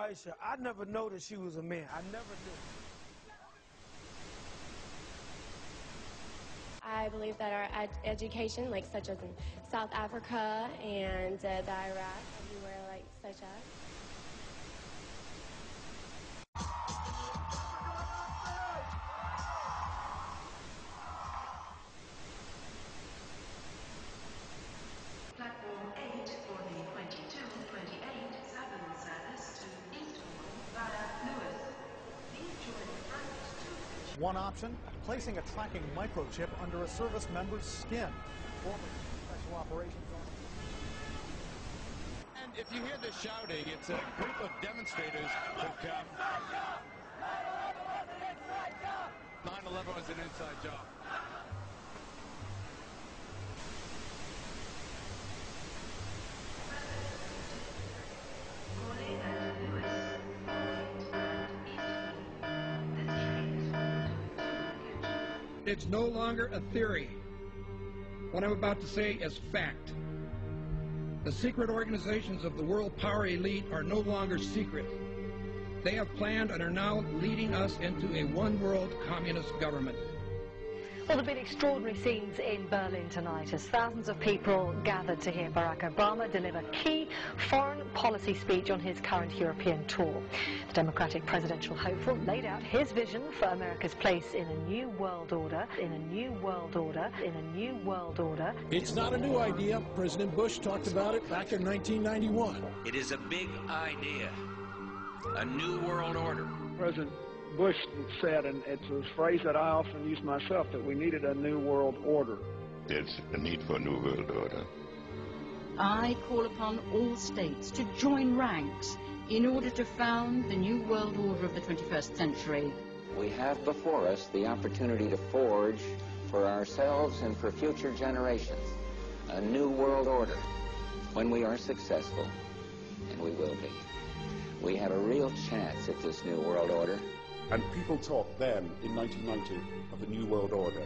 Aisha, I never noticed she was a man. I never knew. I believe that our education, like such as in South Africa and the Iraq, everywhere like such as. Platform 8 for the 22-28-7 service to Eastbourne via Lewis. Please join the front to One option, placing a tracking microchip under a service member's skin. Former Special Operations Officer. And if you hear this shouting, it's a group of demonstrators who've come. 9/11 was an inside job. It's no longer a theory. What I'm about to say is fact. The secret organizations of the world power elite are no longer secret. They have planned and are now leading us into a one-world communist government. Well, there have been extraordinary scenes in Berlin tonight as thousands of people gathered to hear Barack Obama deliver key foreign policy speech on his current European tour. The Democratic presidential hopeful laid out his vision for America's place in a new world order, in a new world order, in a new world order. It's not a new idea. President Bush talked about it back in 1991. It is a big idea, a new world order. President Bush said, and it's a phrase that I often use myself, that we needed a new world order. There's a need for a new world order. I call upon all states to join ranks in order to found the new world order of the 21st century. We have before us the opportunity to forge for ourselves and for future generations a new world order. When we are successful, and we will be, we have a real chance at this new world order. And people talked then, in 1990, of a new world order.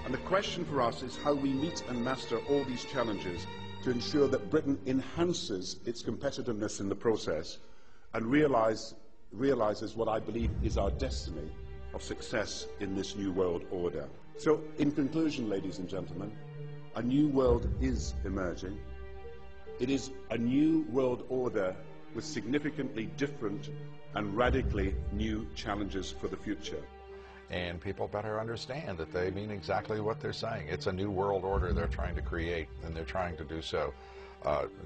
And the question for us is how we meet and master all these challenges to ensure that Britain enhances its competitiveness in the process and realizes what I believe is our destiny of success in this new world order. So, in conclusion, ladies and gentlemen, a new world is emerging. It is a new world order with significantly different and radically new challenges for the future. And people better understand that they mean exactly what they're saying. It's a new world order they're trying to create, and they're trying to do so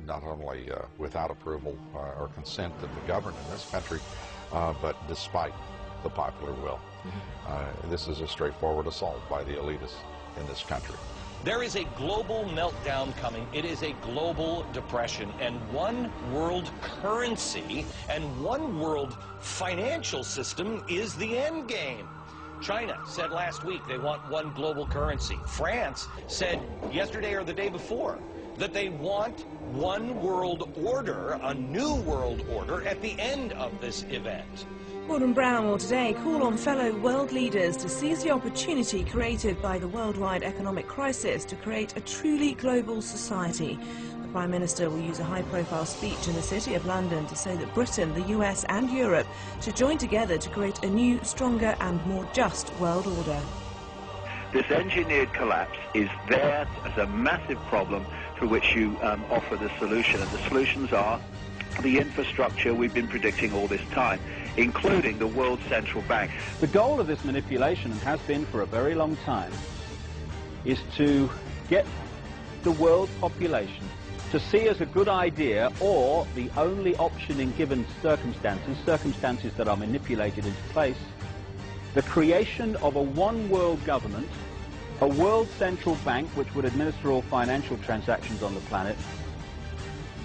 not only without approval or consent of the governed in this country, but despite the popular will. This is a straightforward assault by the elitists in this country. There is a global meltdown coming. It is a global depression, and one world currency and one world financial system is the end game. China said last week they want one global currency. France said yesterday or the day before that they want one world order, a new world order, at the end of this event. Gordon Brown will today call on fellow world leaders to seize the opportunity created by the worldwide economic crisis to create a truly global society. The Prime Minister will use a high-profile speech in the City of London to say that Britain, the US and Europe should join together to create a new, stronger and more just world order. This engineered collapse is there as a massive problem for which you offer the solution, and the solutions are the infrastructure we've been predicting all this time, including the World Central Bank. The goal of this manipulation, and has been for a very long time, is to get the world population to see as a good idea, or the only option in given circumstances that are manipulated into place, the creation of a one-world government, a world central bank which would administer all financial transactions on the planet,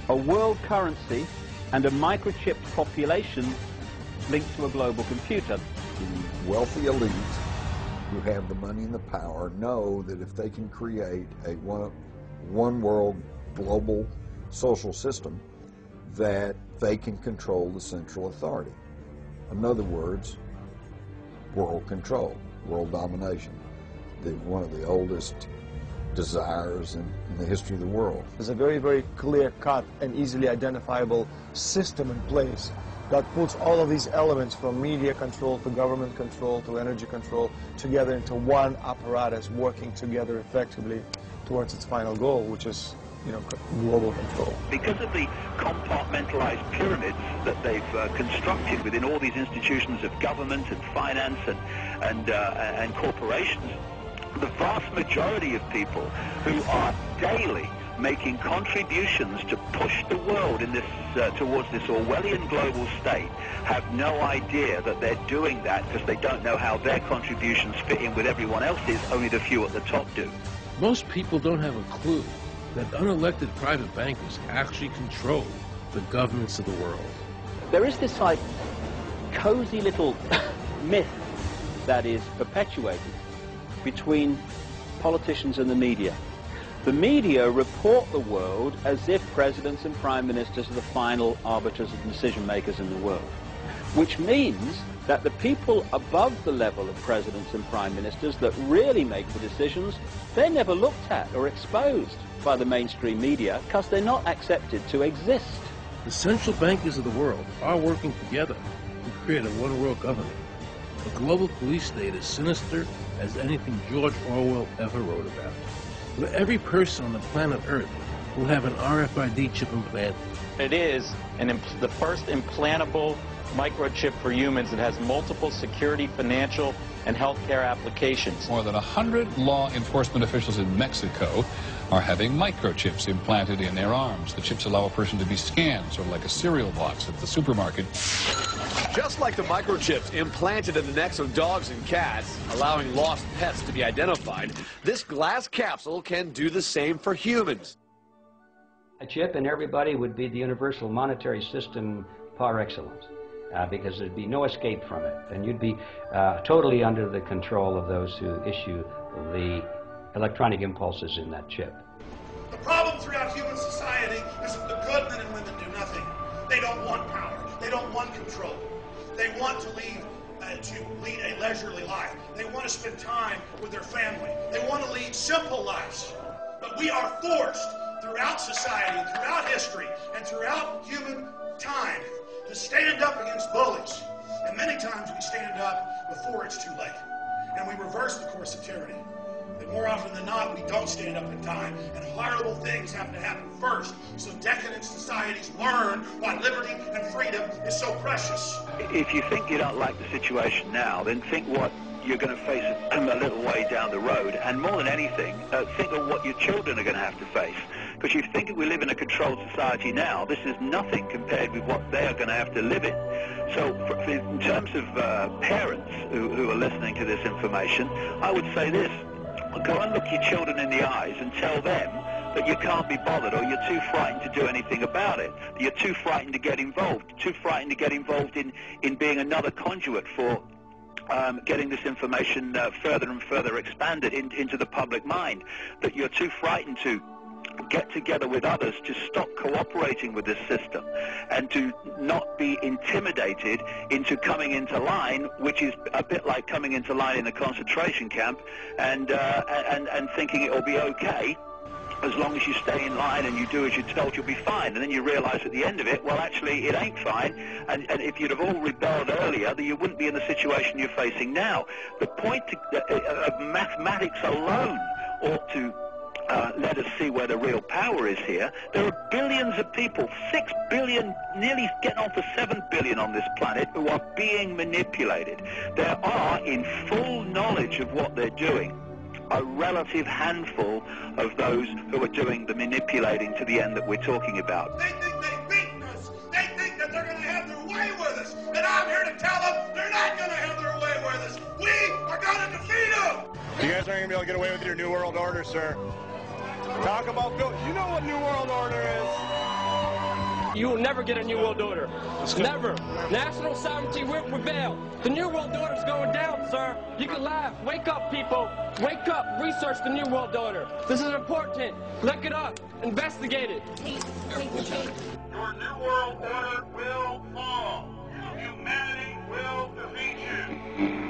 a world currency, and a microchipped population linked to a global computer. The wealthy elite who have the money and the power know that if they can create a one world global social system, that they can control the central authority. In other words, world control, world domination, one of the oldest desires in the history of the world. There's a very, very clear-cut and easily identifiable system in place that puts all of these elements from media control to government control to energy control together into one apparatus working together effectively towards its final goal, which is, you know, global control. Because of the compartmentalized pyramids that they've constructed within all these institutions of government and finance and corporations, the vast majority of people who are daily making contributions to push the world in this towards this Orwellian global state have no idea that they're doing that, because they don't know how their contributions fit in with everyone else's. Only the few at the top do. Most people don't have a clue that unelected private bankers actually control the governments of the world. There is this like cozy little myth that is perpetuated between politicians and the media. The media report the world as if presidents and prime ministers are the final arbiters and decision makers in the world, which means that the people above the level of presidents and prime ministers that really make the decisions, they're never looked at or exposed by the mainstream media because they're not accepted to exist. The central bankers of the world are working together to create a one-world government. A global police state as sinister as anything George Orwell ever wrote about, where every person on the planet Earth will have an RFID chip implanted. It is the first implantable microchip for humans that has multiple security, financial, and healthcare applications. More than 100 law enforcement officials in Mexico are having microchips implanted in their arms. The chips allow a person to be scanned, sort of like a cereal box at the supermarket. Just like the microchips implanted in the necks of dogs and cats, allowing lost pets to be identified, this glass capsule can do the same for humans. A chip in everybody would be the universal monetary system par excellence, because there'd be no escape from it, and you'd be totally under the control of those who issue the electronic impulses in that chip. The problem throughout human society is that the good men and women do nothing. They don't want power. They don't want control. They want to lead a leisurely life. They want to spend time with their family. They want to lead simple lives. But we are forced throughout society, throughout history, and throughout human time to stand up against bullies. And many times we stand up before it's too late. And we reverse the course of tyranny. And more often than not, we don't stand up in time, and horrible things have to happen first, so decadent societies learn why liberty and freedom is so precious. If you think you don't like the situation now, then think what you're going to face a little way down the road, and more than anything, think of what your children are going to have to face. Because you think we live in a controlled society now, this is nothing compared with what they are going to have to live in. So in terms of parents who are listening to this information, I would say this: go and look your children in the eyes and tell them that you can't be bothered, or you're too frightened to do anything about it. You're too frightened to get involved, too frightened to get involved in being another conduit for getting this information further and further expanded into the public mind, that you're too frightened to get together with others to stop cooperating with this system and to not be intimidated into coming into line, which is a bit like coming into line in a concentration camp and thinking it'll be okay. As long as you stay in line and you do as you're told, you'll be fine. And then you realize at the end of it, well, actually, it ain't fine. And if you'd have all rebelled earlier, then you wouldn't be in the situation you're facing now. The point of mathematics alone ought to let us see where the real power is here. There are billions of people, 6 billion, nearly getting on for 7 billion on this planet, who are being manipulated. There are, in full knowledge of what they're doing, a relative handful of those who are doing the manipulating to the end that we're talking about. They think they've beaten us. They think that they're going to have their way with us. And I'm here to tell them they're not going to have their way with us. We are going to defeat them. You guys aren't going to be able to get away with your New World Order, sir. Talk about Bill. You know what New World Order is. You will never get a New World Order. Never. National sovereignty will prevail. The New World Order is going down, sir. You can laugh. Wake up, people. Wake up. Research the New World Order. This is important. Look it up. Investigate it. Your New World Order will fall. Humanity will defeat you.